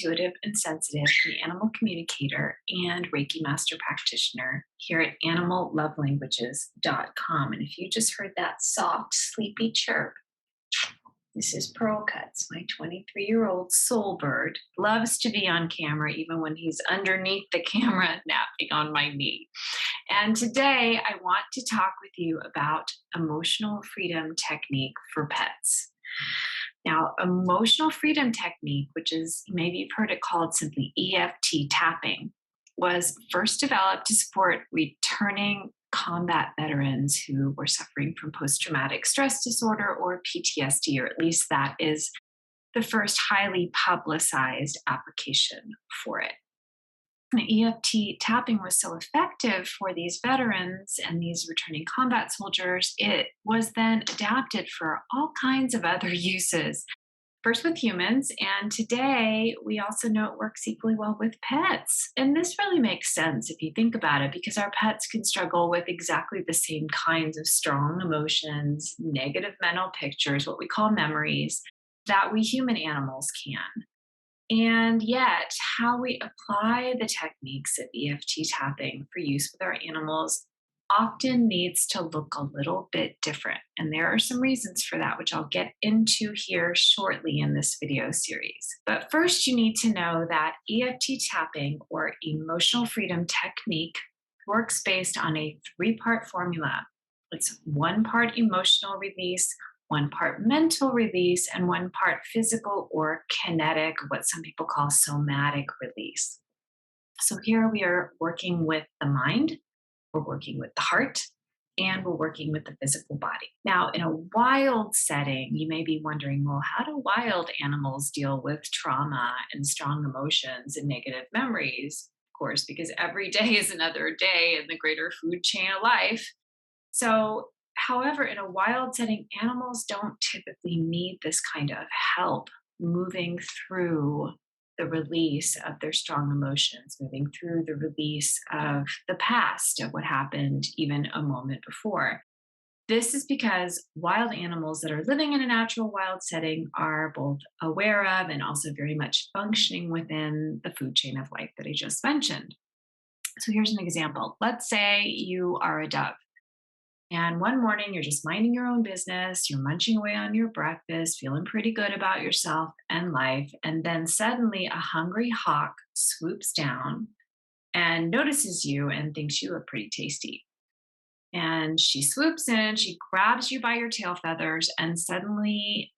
intuitive and sensitive, the animal communicator, and Reiki master practitioner here at animallovelanguages.com. And if you just heard that soft, sleepy chirp, this is Pearl Cutts, my 23-year-old soul bird. Loves to be on camera, even when he's underneath the camera napping on my knee. And today I want to talk with you about emotional freedom technique for pets. Now, emotional freedom technique, which is maybe you've heard it called simply EFT tapping, was first developed to support returning combat veterans who were suffering from post-traumatic stress disorder or PTSD, or at least that is the first highly publicized application for it. And EFT tapping was so effective for these veterans and these returning combat soldiers, it was then adapted for all kinds of other uses. First with humans, and today we also know it works equally well with pets. And this really makes sense if you think about it, because our pets can struggle with exactly the same kinds of strong emotions, negative mental pictures, what we call memories, that we human animals can. And yet, how we apply the techniques of EFT tapping for use with our animals often needs to look a little bit different. And there are some reasons for that, which I'll get into here shortly in this video series. But first, you need to know that EFT tapping, or emotional freedom technique, works based on a three-part formula. It's 1 part emotional release, 1 part mental release, and 1 part physical or kinetic, what some people call somatic release. So here we are working with the mind, we're working with the heart, and we're working with the physical body. Now, in a wild setting, you may be wondering, well, how do wild animals deal with trauma and strong emotions and negative memories? Of course, because every day is another day in the greater food chain of life. So, however, in a wild setting, animals don't typically need this kind of help moving through the release of their strong emotions, moving through the release of the past, of what happened even a moment before. This is because wild animals that are living in a natural wild setting are both aware of and also very much functioning within the food chain of life that I just mentioned. So here's an example. Let's say you are a dove. And one morning, you're just minding your own business, you're munching away on your breakfast, feeling pretty good about yourself and life. And then suddenly, a hungry hawk swoops down and notices you and thinks you look pretty tasty. And she swoops in, she grabs you by your tail feathers, and suddenly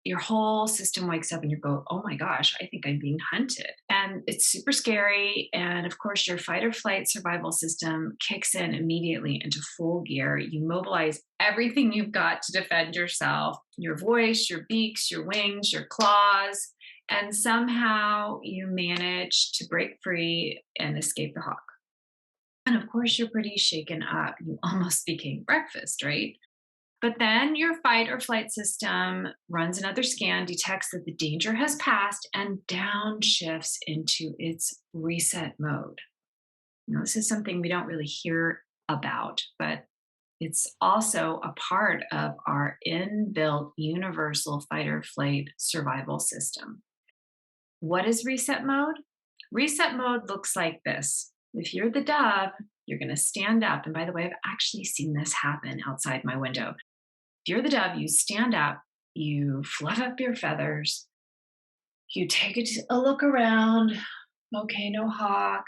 your whole system wakes up and you go, oh my gosh, I think I'm being hunted. And it's super scary. And of course, your fight or flight survival system kicks in immediately into full gear. You mobilize everything you've got to defend yourself, your voice, your beaks, your wings, your claws, and somehow you manage to break free and escape the hawk. And of course, you're pretty shaken up. You almost became breakfast, right? But then your fight or flight system runs another scan, detects that the danger has passed, and downshifts into its reset mode. Now, this is something we don't really hear about, but it's also a part of our inbuilt universal fight or flight survival system. What is reset mode? Reset mode looks like this. If you're the dove, you're going to stand up. And by the way, I've actually seen this happen outside my window. If you're the dove, you stand up, you fluff up your feathers, you take a look around. Okay, no hawk.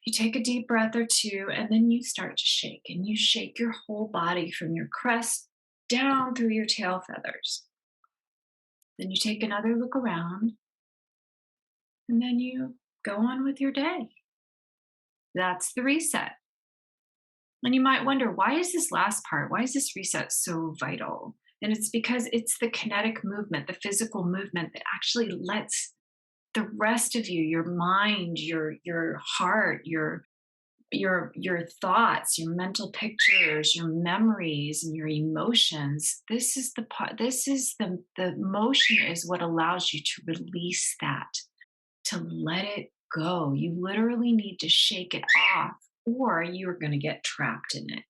You take a deep breath or two, and then you start to shake. And you shake your whole body from your crest down through your tail feathers. Then you take another look around, and then you go on with your day. That's the reset. And you might wonder, why is this last part, why is this reset so vital? And it's because it's the kinetic movement, the physical movement that actually lets the rest of you, your mind, your heart, your thoughts, your mental pictures, your memories, and your emotions. This is the part, this is the motion is what allows you to release that, to let it go. You literally need to shake it off, or you are going to get trapped in it.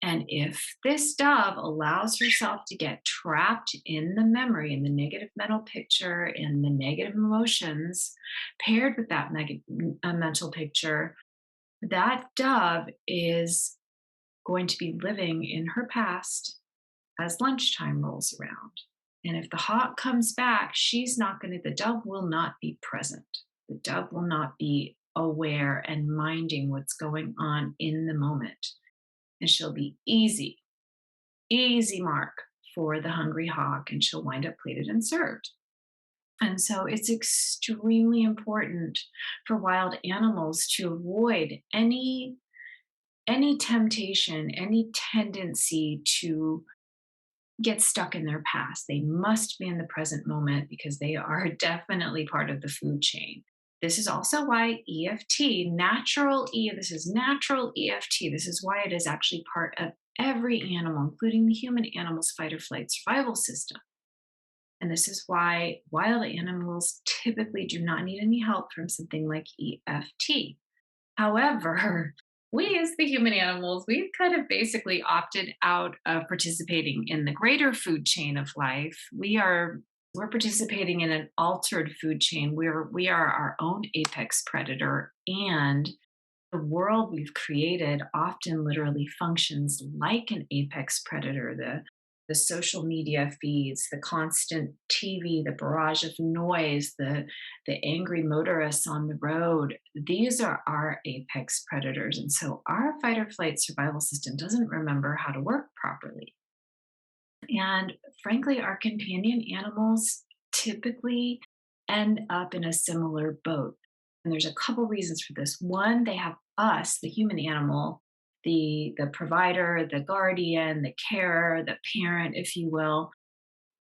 And if this dove allows herself to get trapped in the memory, in the negative mental picture, in the negative emotions paired with that mental picture, that dove is going to be living in her past as lunchtime rolls around. And if the hawk comes back, she's not going to, the dove will not be present. The dove will not be aware and minding what's going on in the moment. And she'll be easy mark for the hungry hawk, and she'll wind up plated and served. And so it's extremely important for wild animals to avoid any temptation, any tendency to get stuck in their past. They must be in the present moment because they are definitely part of the food chain. This is also why EFT, this is natural EFT. This is why it is actually part of every animal, including the human animal's fight or flight survival system. And this is why wild animals typically do not need any help from something like EFT. However, we as the human animals, we've kind of basically opted out of participating in the greater food chain of life. We're participating in an altered food chain where we are our own apex predator, and the world we've created often literally functions like an apex predator. The social media feeds, the constant TV, the barrage of noise, the angry motorists on the road, these are our apex predators. And so our fight or flight survival system doesn't remember how to work properly. And frankly, our companion animals typically end up in a similar boat. And there's a couple reasons for this. One, they have us, the human animal, the provider, the guardian, the carer, the parent, if you will,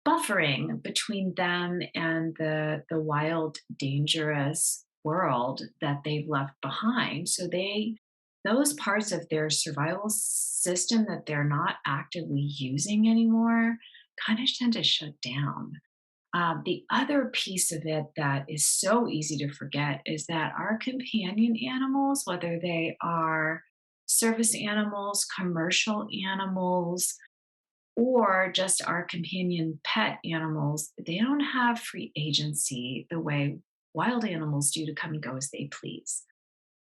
buffering between them and the wild, dangerous world that they've left behind. So those parts of their survival system that they're not actively using anymore kind of tend to shut down. The other piece of it that is so easy to forget is that our companion animals, whether they are service animals, commercial animals, or just our companion pet animals, they don't have free agency the way wild animals do to come and go as they please.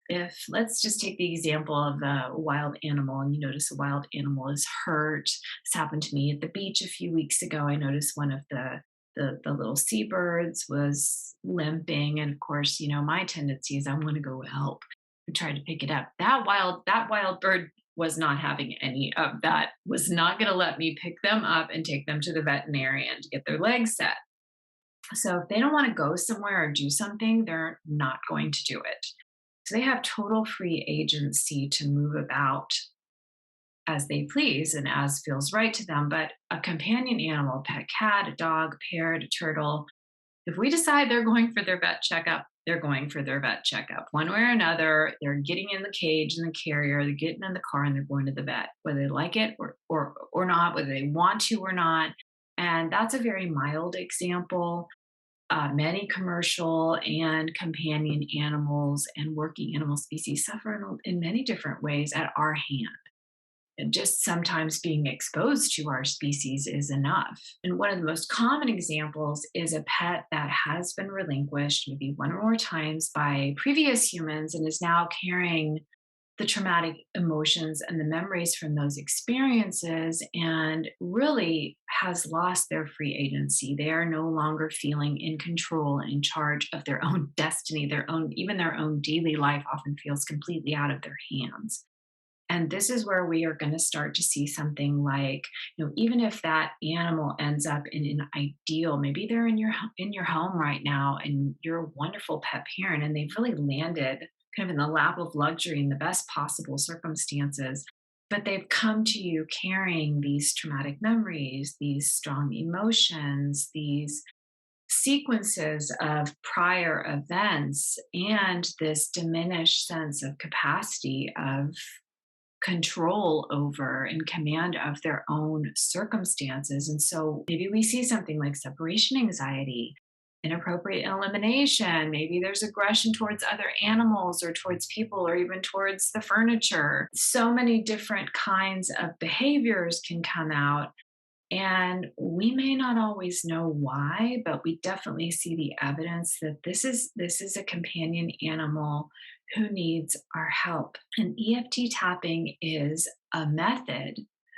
If let's just take the example of a wild animal, and you notice a wild animal is hurt. This happened to me at the beach a few weeks ago. I noticed one of the little seabirds was limping, and of course, my tendency is I want to go help and try to pick it up. That wild bird was not having any of that. Was not going to let me pick them up and take them to the veterinarian to get their legs set. So if they don't want to go somewhere or do something, they're not going to do it. So they have total free agency to move about as they please and as feels right to them. But a companion animal, a pet cat, a dog, a parrot, a turtle, if we decide they're going for their vet checkup, they're going for their vet checkup. One way or another, they're getting in the cage and the carrier, they're getting in the car and they're going to the vet, whether they like it or not, whether they want to or not. And that's a very mild example. Many commercial and companion animals and working animal species suffer in many different ways at our hand. And just sometimes being exposed to our species is enough. And one of the most common examples is a pet that has been relinquished maybe one or more times by previous humans and is now carrying the traumatic emotions and the memories from those experiences and really has lost their free agency. They are no longer feeling in control and in charge of their own destiny, even their own daily life often feels completely out of their hands. And this is where we are going to start to see something like, even if that animal ends up in an ideal, maybe they're in your home right now and you're a wonderful pet parent and they've really landed kind of in the lap of luxury in the best possible circumstances, but they've come to you carrying these traumatic memories, these strong emotions, these sequences of prior events, and this diminished sense of capacity of control over and command of their own circumstances. And so maybe we see something like separation anxiety. inappropriate elimination. Maybe there's aggression towards other animals or towards people or even towards the furniture. So many different kinds of behaviors can come out. And we may not always know why, but we definitely see the evidence that this is a companion animal who needs our help. And EFT tapping is a method,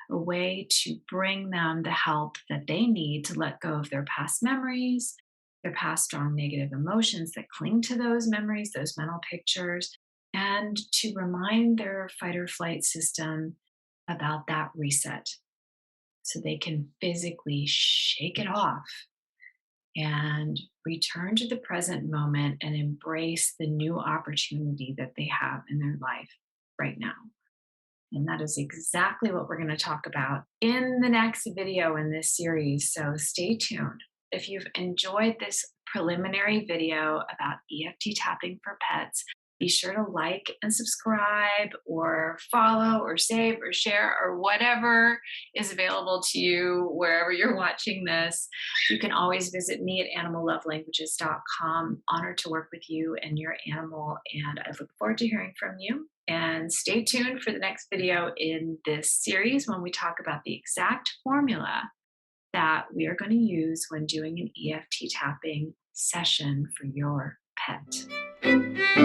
a way to bring them the help that they need to let go of their past memories, their past strong negative emotions that cling to those memories, those mental pictures, and to remind their fight or flight system about that reset so they can physically shake it off and return to the present moment and embrace the new opportunity that they have in their life right now. And that is exactly what we're going to talk about in the next video in this series. So stay tuned. If you've enjoyed this preliminary video about EFT tapping for pets, be sure to like and subscribe or follow or save or share or whatever is available to you wherever you're watching this. You can always visit me at animallovelanguages.com. Honored to work with you and your animal, and I look forward to hearing from you. And stay tuned for the next video in this series when we talk about the exact formula that we are going to use when doing an EFT tapping session for your pet.